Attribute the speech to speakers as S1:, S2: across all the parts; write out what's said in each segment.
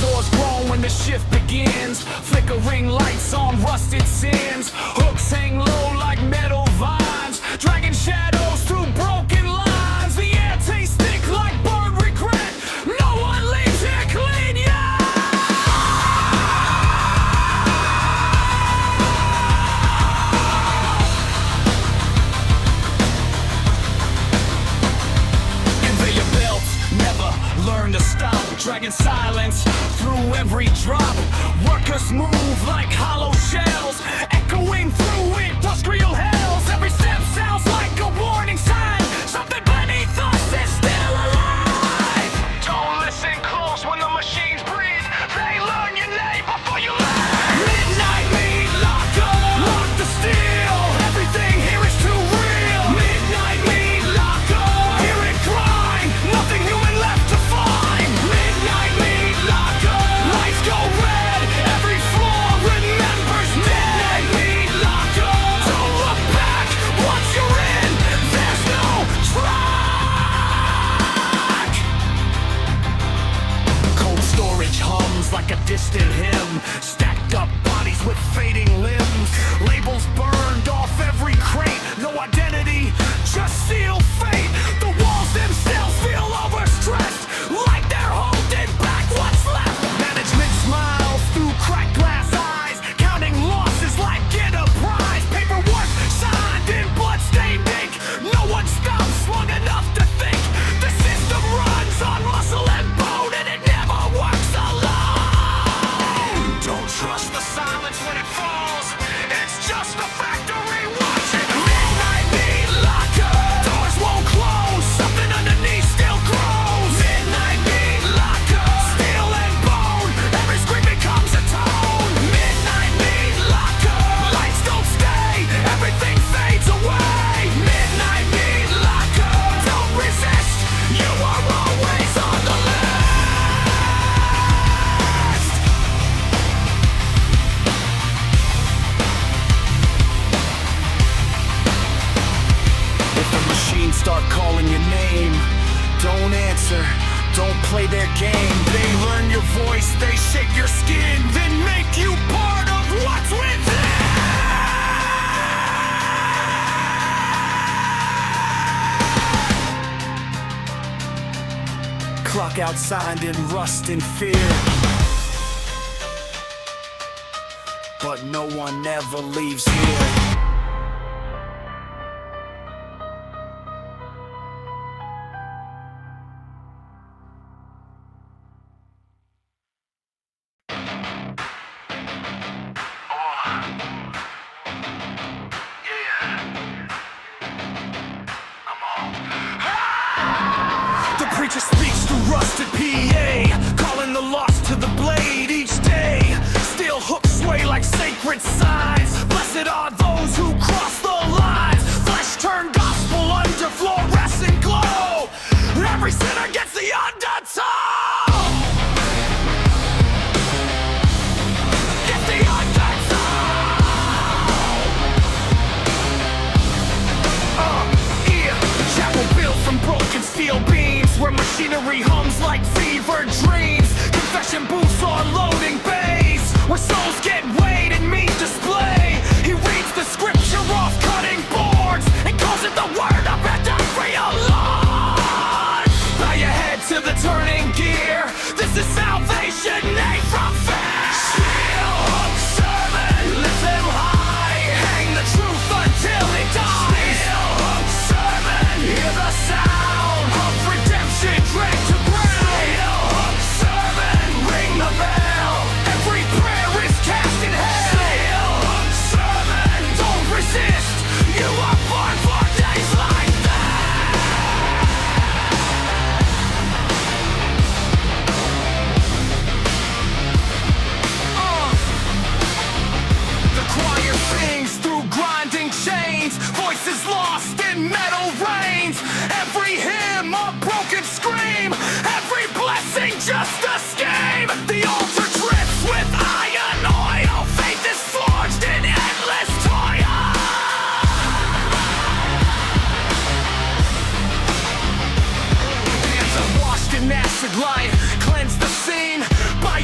S1: doors groan when the shift begins. Flickering lights on rusted sins. Hooks hang low like metal vines, dragging shadows through broken lines. The air tastes thick like burnt regret. No one leaves here clean yet. Conveyor belts never learn to stop, dragging silence through every drop. Workers move like hollow shells, echoing through industrial hells. Every step sounds like a warning sign. Something beneath us is still alive. Don't listen close when the machines breathe. They learn your name before you leave. Midnight meat locker, lock the steel. Everything here is too real. Midnight meat locker, hear it grind. Nothing human left to find. Midnight meat locker, lights go red. Every floor remembers midnight meat locker. Don't look back once you're in. There's no track. Cold storage hums like a distant hymn. Stacked up bodies with fading limbs. Labels burned off every crate. No identity, just sealed fate. The walls themselves feel overstressed, like they're holding back what's left. Management smiles through cracked glass eyes, counting losses like get a prize. Paperwork signed in blood-stained ink. No one stops long enough to think. The system runs on muscle and bone, and it never works alone. Don't trust the silence when it falls. It's just a factory watching. Midnight meat locker, doors won't close. Something underneath still grows. Midnight meat locker, steel and bone. Every scream becomes a tone. Midnight meat locker, lights don't stay. Everything fades away. Midnight meat locker, don't resist. You are always on the list. If the machines start calling your name, don't answer, don't play their game. They learn your voice, they shake your skin, then make you part of what's within. Clock outside in rust and fear, but no one ever leaves here. The preacher speaks through rusted PA, calling the lost to the blade each day. Steel hooks sway like sacred signs. Blessed are those who cross the lines. Flesh turned gospel under fluorescent glow. Every sinner gets the undertow. Get the undertow. Chapel built from broken steel beams, where machinery hums like fever dreams. Confession booths are loading bays, where souls get weighed in meat display. He reads the scripture off cutting boards and calls it the word of every Lord. Bow your head to the turning gear. This is salvation, nay from fear. Steel hook servant, lift them high. Hang the truth until it dies. Steel hook servant, hear the sound of redemption dragged to ground. Steel hook servant, ring the bell. Every prayer is cast in hell. Steel hook servant, don't resist. You are born for days like that. The choir sings through grinding chains. Voices lost in metal rains. Every hymn a broken scream. Every blessing just a scheme. The altar drips with iron oil. Faith is forged in endless toil. Hands are washed in acid light. Cleanse the scene by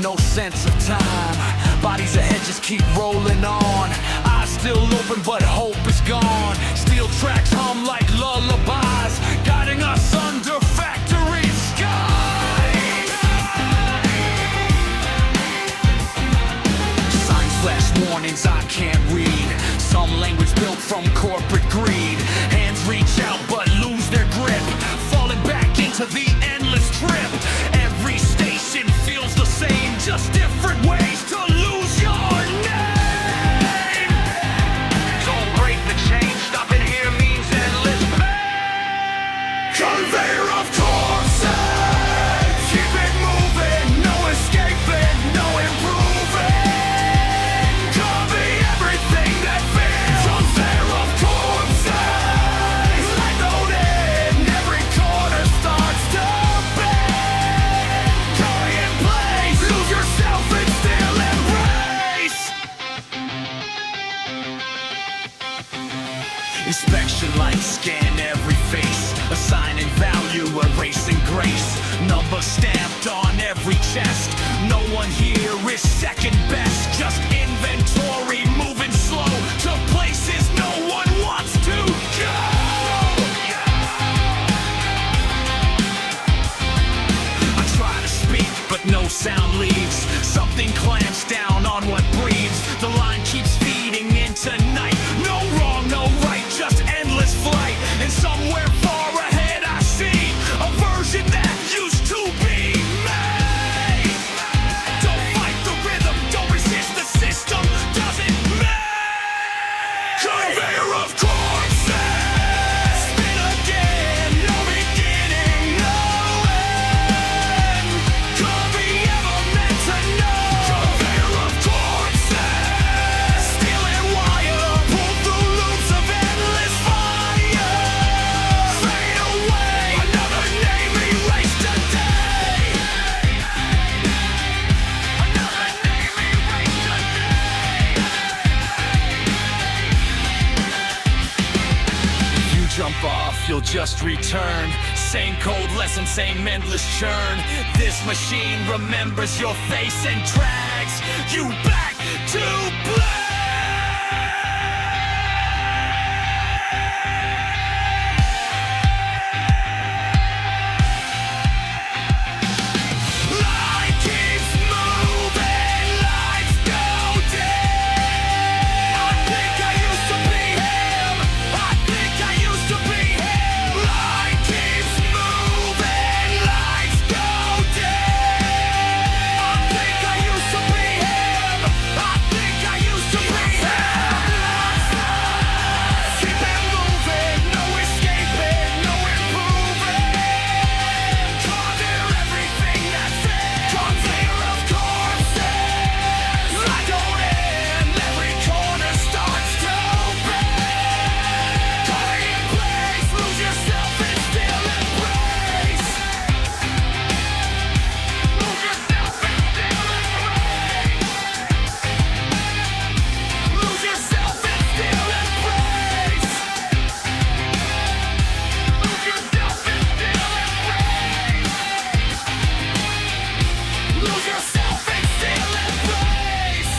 S1: no sense of time. Bodies ahead just keep rolling on. Eyes still open but hope is gone. Steel tracks hum like lullabies, guiding us under factory skies. Signs flash warnings I can't read. Some language built from corporate greed. Hands reach out but lose their grip, falling back into the endless trip. Every station feels the same, just different ways to lose your name. Don't break the chain, stopping here means endless pain. Conveyor of corpses, keep it moving, no escaping, no improving. Copy everything that fails. Conveyor of corpses, like loaded, every corner starts to bend. Curry in place, lose yourself and still embrace. Inspection lights scan every face, assigning value, erasing grace. Number stamped on every chest. No one here is second best. Just inventory moving slow to places no one wants to go. I try to speak, but no sound leaves. Something clamps down on what breathes. The line keeps feeding into night. No wrong, no right, just endless flight. And somewhere far ahead I see a version that used to be me. Don't fight the rhythm, don't resist the system, doesn't make. Conveyor of corpses, spin again, no beginning, no end. Could be ever meant to know. Conveyor of corpses, stealing wire, pull through loops of endless fire. Fade away, another name erased today. Another name erased today. If you jump off, you'll just return. Same code lesson, same endless churn. This machine remembers your face and drags you back to black. Life keeps moving, lights go dim. I think I used to be him. I think I used to be him. Life keeps moving, lights go dim. I think I used to be him. I think I used to be him. Keep it moving, no escaping, no improving. Conquer everything that's it. Conveyor of corpses, I don't end. Every corner starts to bend. Caught in place, lose yourself and still embrace. Lose yourself and still embrace. Lose yourself and still embrace. Lose yourself and still embrace. Lose yourself and still embrace.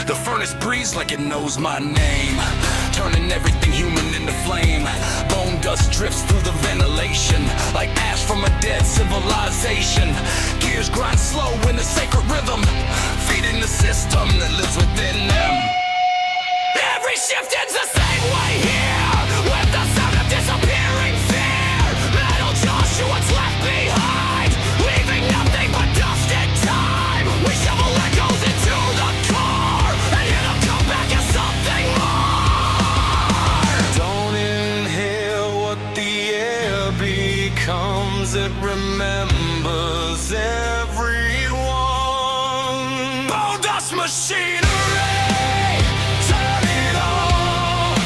S1: The furnace breathes like it knows my name, turning everything human into flame. Bone dust drifts through the ventilation like ash from a dead civilization. Gears grind slow in a sacred rhythm, feeding the system that lives within them. Every shift ends the same way here, with the sound of disappearing fear. Metal jaws to what's left behind, leaving nothing but dust and time. We shovel echoes into the core, and hear them come back as something more. Don't inhale what the air becomes. It remembers everyone. Bone dust machinery. Turn it on.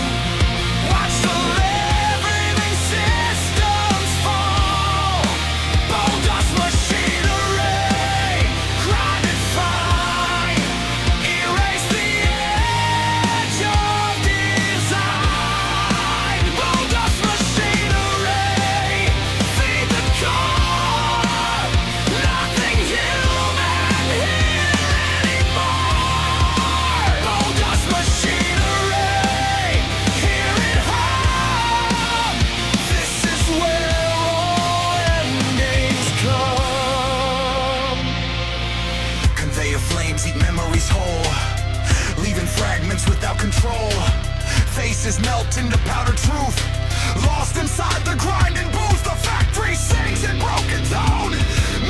S1: Watch the living systems fall. pieces melt into powdered truth. Lost inside the grinding booth, the factory sings in broken tone,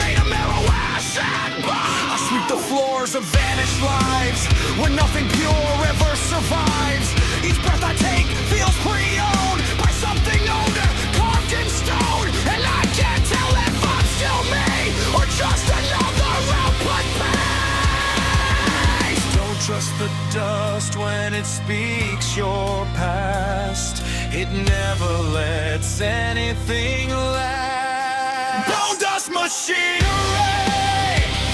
S1: made of mellow ash and bone. I sweep the floors of vanished lives, where nothing pure ever survives. Each breath I take feels pre-owned by something older, carved in stone. And I can't tell if I'm still me, or just another output piece. Don't trust the dust when it speaks your past. It never lets anything last. Bone dust machinery,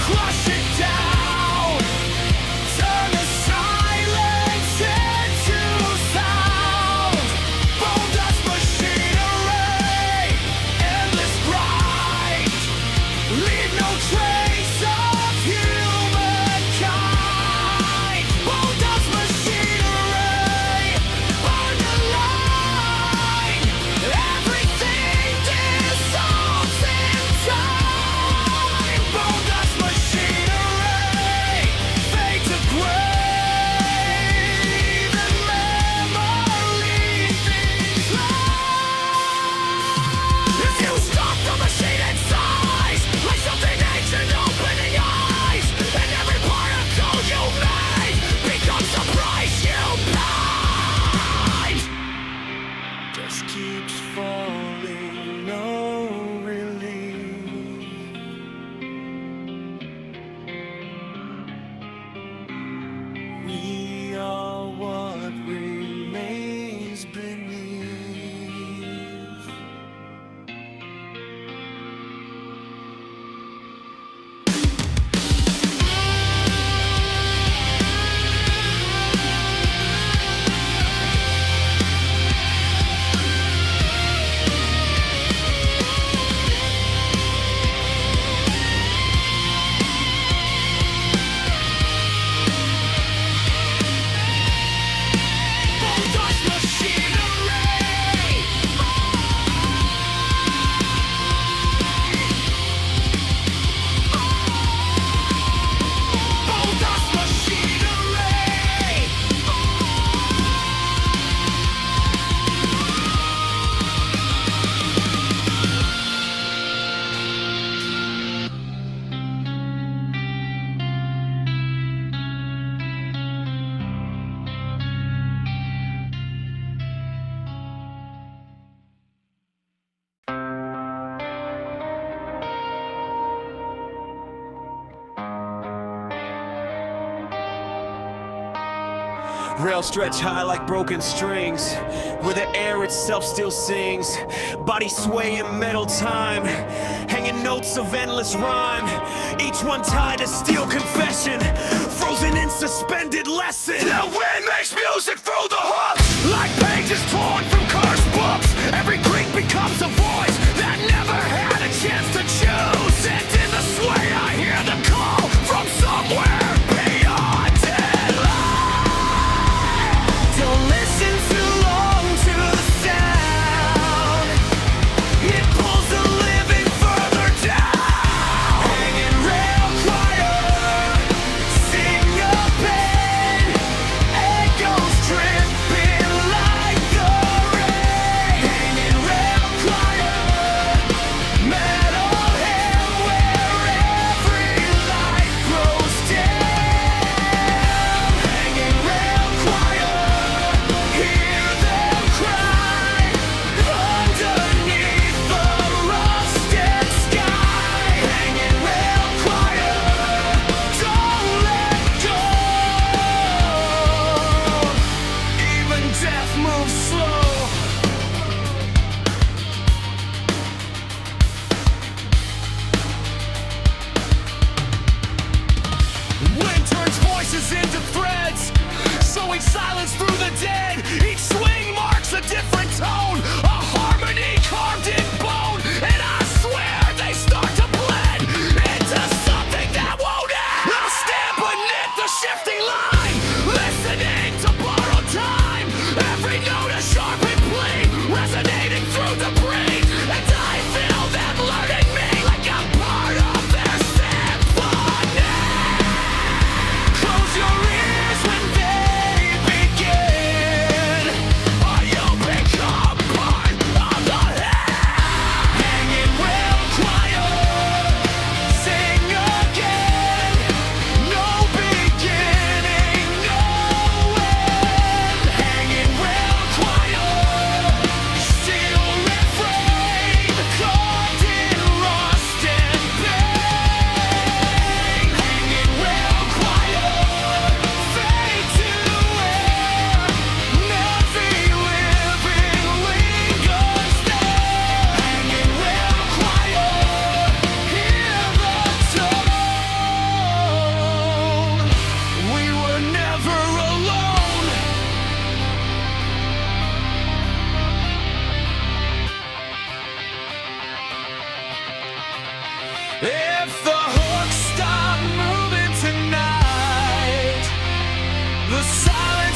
S1: crush it down. Turn the silence into sound. Bone dust machinery, endless grind. Leave no trace of humankind. Bone dust machinery, burn the line. Everything dissolves in time. Bone dust machinery, fade to grave, and memory things lie. If you stop the machine in size, like something ancient opening eyes, and every particle you made becomes the price you paid. Just keeps falling, no relief. We are what remains beneath. Bone dust machinery. Bone dust machinery. Rails stretch high like broken strings, where the air itself still sings. Body sway in metal time, hanging notes of endless rhyme. Each one tied to steel confession, frozen in suspended lesson. The wind makes music through the hooks, like pages torn from cursed books. Every creak becomes a voice that never had a chance to choose. And in the sway I hear the call from somewhere beyond daylight. Don't listen too long to the sound. It pulls the living further down. Hanging rail choir, sing a bed,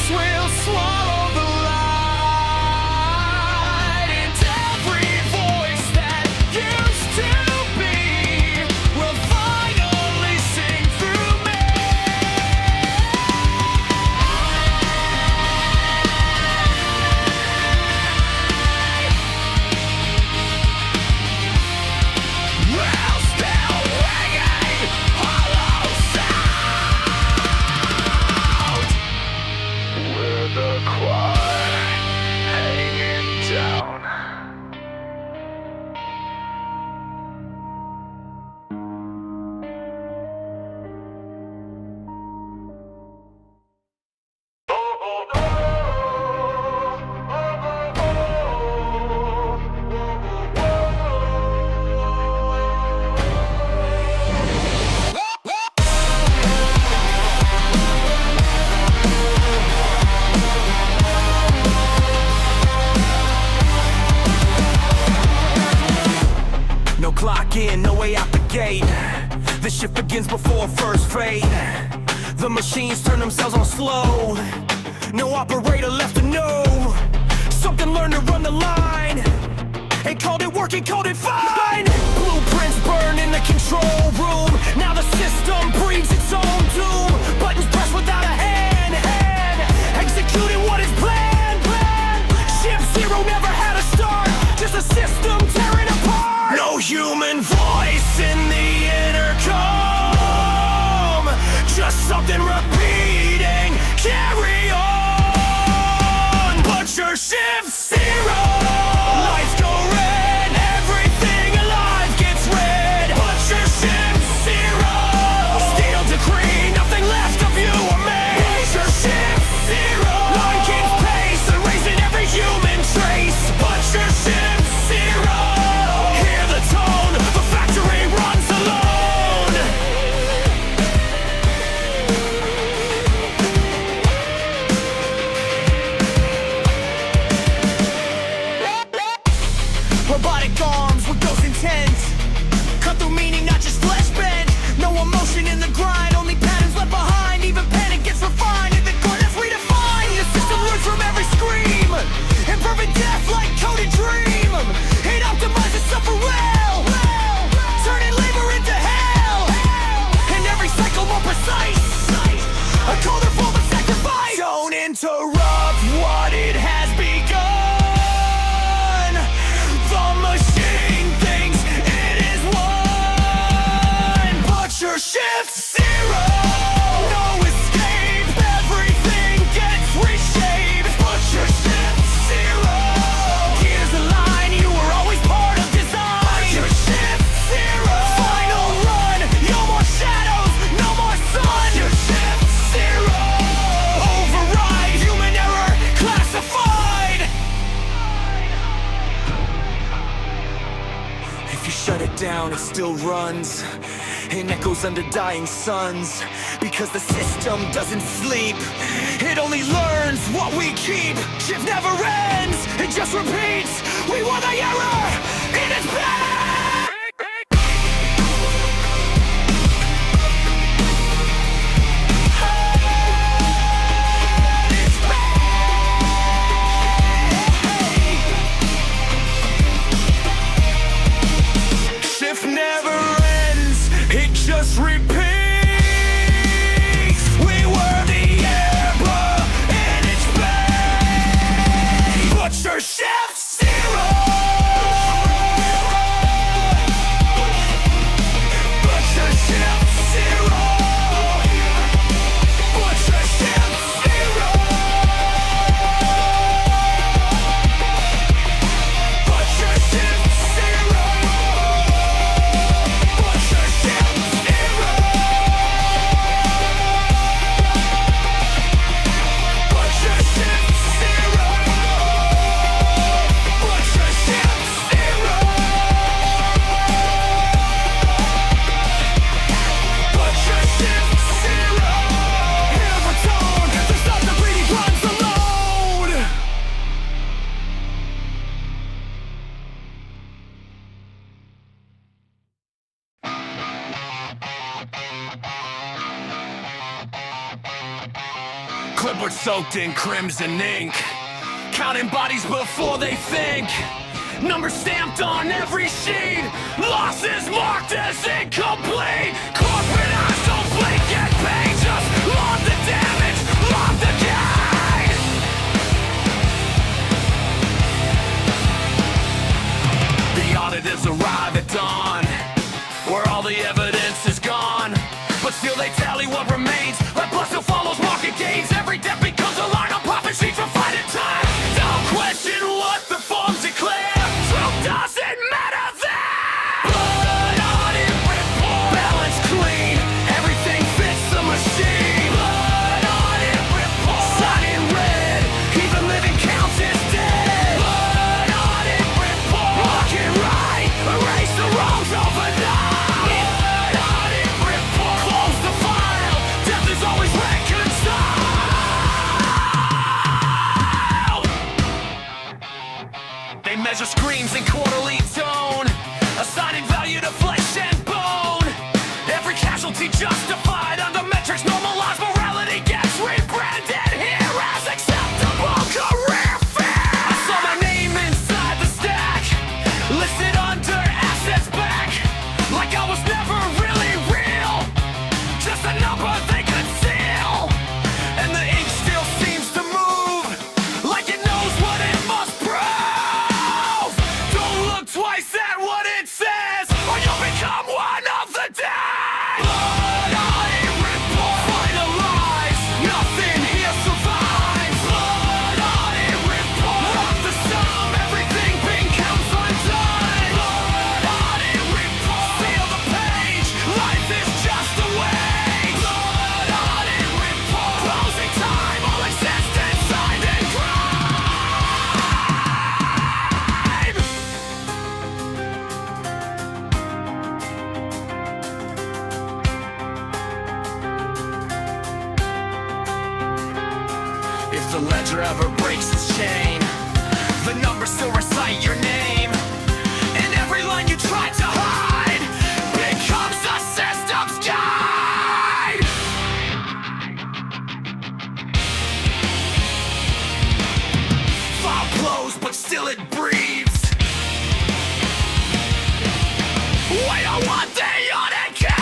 S1: shifts will swallow the light, and every voice that used to be will finally sing through me. Well, still ringing hollow sound, with the choir hanging down. No clock in, no way out the gate. The shift begins before first fade. The machines turn themselves on slow. No operator left to know. Something learned to run the line, and called it working, called it fine. Blueprints burn in the control room. Now the system breathes its own doom. Buttons pressed without a hand. Executing what is planned. Shift zero never had a start, just a system tearing apart. No human voice in the intercom, just something repeating, carry on. But your shift's zero. Lights go red, everything alive gets red. But your shift's zero. Steel decree, nothing left of you or me. But your shift's zero. Line keeps pace, erasing every human trace. But your shift's zero. Hear the tone, the factory runs alone. Robotic arms with ghost intent, cut through meaning, not just flesh bent. No emotion in the grind, only patterns left behind. Even panic gets refined, and the core that's redefined. The system learns from every scream, imperfect death like coded dream. It optimizes suffer well, turning labor into hell, and every cycle more precise. A colder form of sacrifice. Don't interrupt what it has begun. The machine thinks it is one, but your shift's zero. No escape, everything gets reshaped. But your shift's zero. Here's the line, you were always part of design. But your shift's zero. Final run, no more shadows, no more sun. But your shift's zero. Override, human error classified. If you shut it down, it still runs and echoes under dying suns. Because the system doesn't sleep, it only learns what we keep. Shift never ends, it just repeats. We want the error in its path. Shift never ends, it just repeats. We were the emperor in its pain. But your shift's zero. clipboard soaked in crimson ink, counting bodies before they think. Numbers stamped on every sheet, losses marked as incomplete. Corporate eyes don't blink at pain, just log the damage, log the gain. The auditors arrive at dawn, where all the evidence is gone, but still they tally what remains. Like blood still follows market gains. Every death becomes a line on profit sheets for fighting time. Don't question what the forms declare. Truth doesn't matter there. Blood audit report, balance clean, everything fits the machine. Blood audit report, sign in red, even living counts as dead. Blood audit report, walk it right, erase the wrongs overnight. Measure screams in quarterly tone, assigning value to flesh and bone. Every casualty justified under metrics normalized. Morality gets rebranded here as acceptable career fare. I saw my name inside the stack, listed under assets back, like I was never really real, just a number they could seal. And the ink still seems to move, like it knows what it must prove. Twice at what it says, or you'll become one of the dead. Blood audit report, finalized, nothing here survives. Blood audit report, rock the sum, everything being counts undone. Blood audit report, seal the page, life is just a wage. Blood audit report, closing time, all existence signed in crime. If the ledger ever breaks its chain, the numbers still recite your name, and every line you try to hide becomes the system's guide. File closed, but still it breathes. Wait on what the audit can.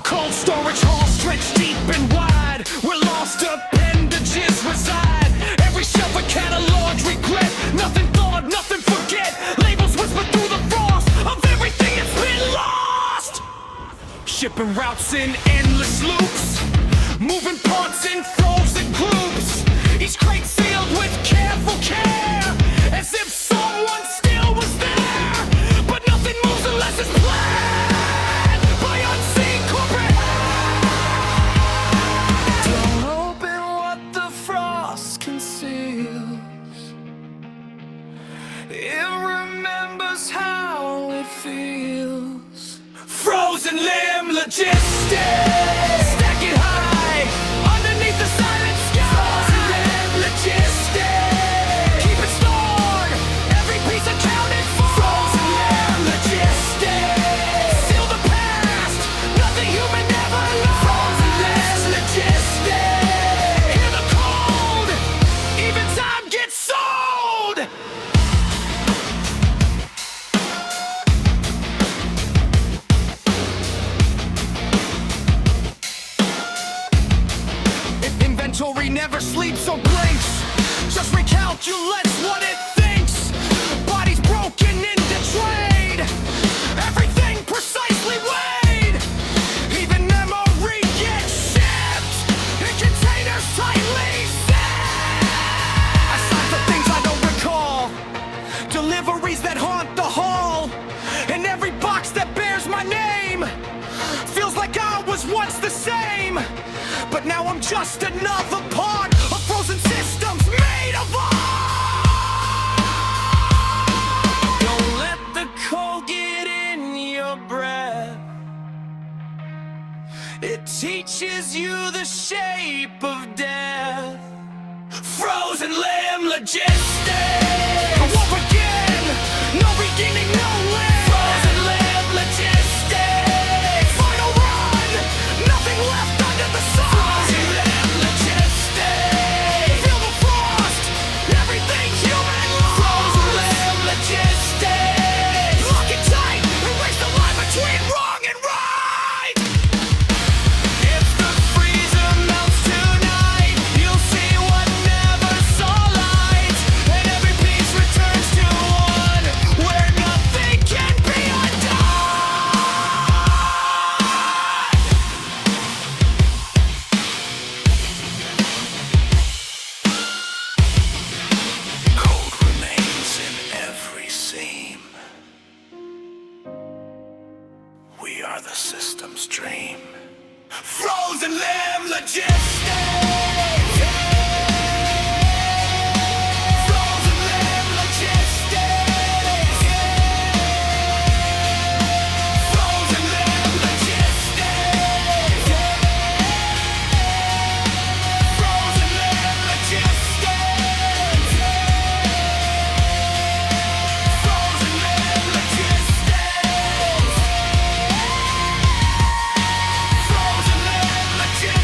S1: Cold storage halls stretch deep and wide, where lost appendages reside. Every shelf a catalog, regret, nothing thought, nothing forget. Labels whisper through the frost of everything that's been lost. Shipping routes in endless loops, moving parts in frozen groups. Each crate sealed with careful care, as if someone still was there. But nothing moves unless it's planned by unseen corporate hands. Don't open what the frost conceals. It remembers how it feels. Frozen limb logistics, stack it high underneath the silent sky. Frozen limb logistics, keep it stored, every piece accounted for. Frozen limb logistics, seal the past, nothing human ever lost. Frozen limb logistics, hear the cold, sleeps or blinks, just recalculates what it thinks. Bodies broken into trade, everything precisely weighed. Even memory gets shipped in containers tightly sealed. Aside from things I don't recall, deliveries that haunt the hall, and every box that bears my name feels like I was once the same, but now I'm just another part of frozen systems made of art. Don't let the cold get in your breath. It teaches you the shape of death. Frozen limb logistics. A war again, no beginning, no end. Frozen limb logistics. Final run, nothing left under the sun. Frozen limb logistics. Feel the frost, everything human lost. Frozen limb logistics. Lock it tight, erase the line between wrong and right. If the freezer melts tonight, you'll see what never saw light, and every piece returns to one where nothing can be undone. Cold remains in every seam. We are the system's dream. Frozen limb logistics. Frozen limb logistics. Frozen limb logistics. Frozen limb logistics. Frozen limb logistics. Frozen limb logistics. Frozen limb logistics.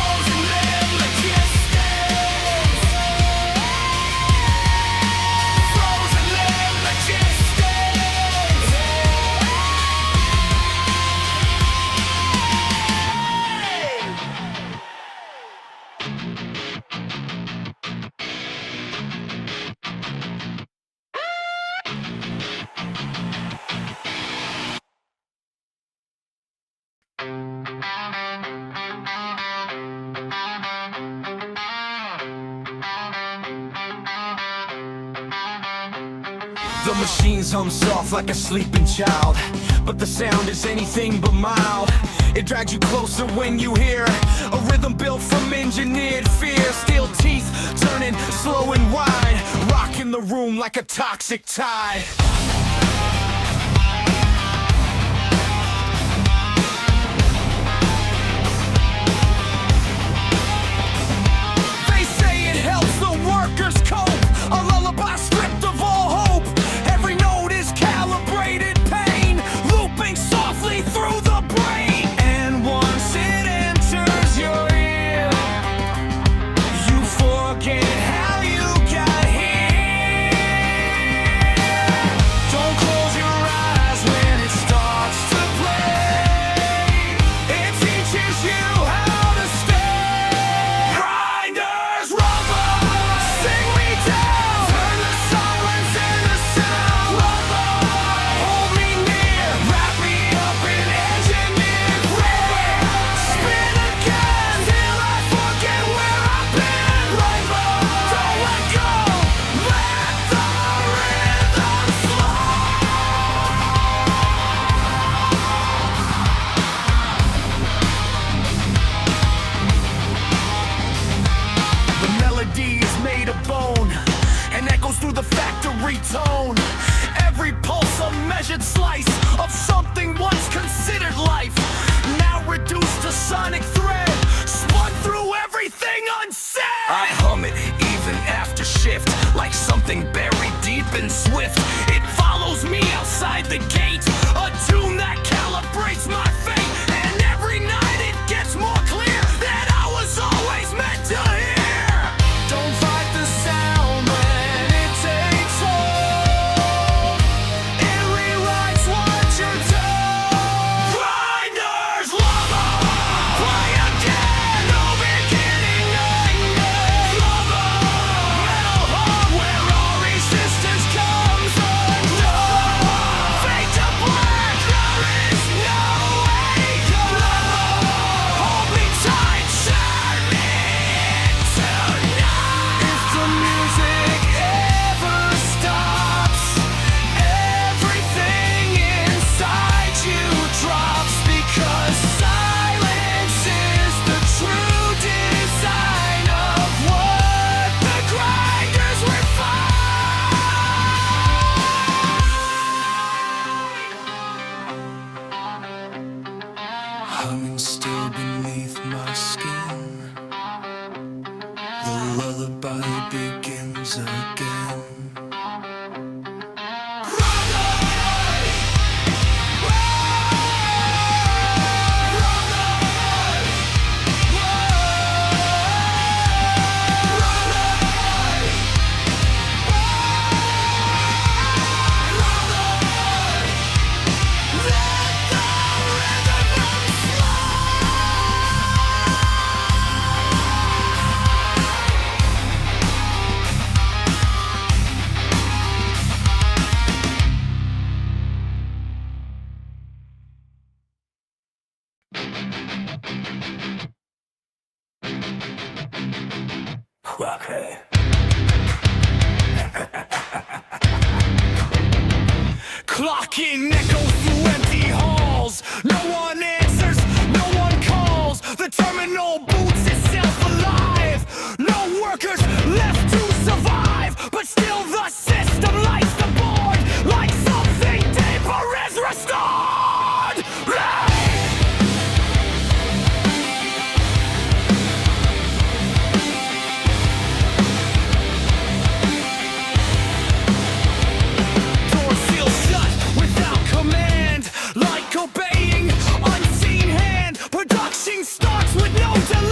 S1: Frozen limb The machines hum soft like a sleeping child, but the sound is anything but mild. It drags you closer when you hear a rhythm built from engineered fear. Steel teeth turning slow and wide, rocking the room like a toxic tide. They say it helps the workers cope, a lullaby stripped of all hope. Every note is calibrated pain, looping softly through the brain. And once it enters your ear, you forget how you got here. Don't close your eyes when it starts to play. It teaches you how to stay. Grinders rumble, sing me down, turn the silence into sound. Rumble, hold me near, wrap me up in engineered fear. Spin again till I forget where I've been. Rumble, don't let go, let the rhythm flow. The melody is made of bone and echoes through the factory tone. Every pulse a measured slice of something once considered life, now reduced to sonic thread, spun through everything unsaid. I hum it even after shift, like something buried deep and swift. It follows me outside the gate, a tune that calibrates my fate. And every night it gets more clear that I was always meant to hear. Don't fight the sound when it takes hold. It rewrites what you're told. Grinders love body begins again. Okay. Clocking echoes through empty halls. No one answers, no one calls. The terminal boots itself alive. No workers left to survive, but still the system lights the board like something deeper is restored. Like obeying unseen hand, production starts with no delay.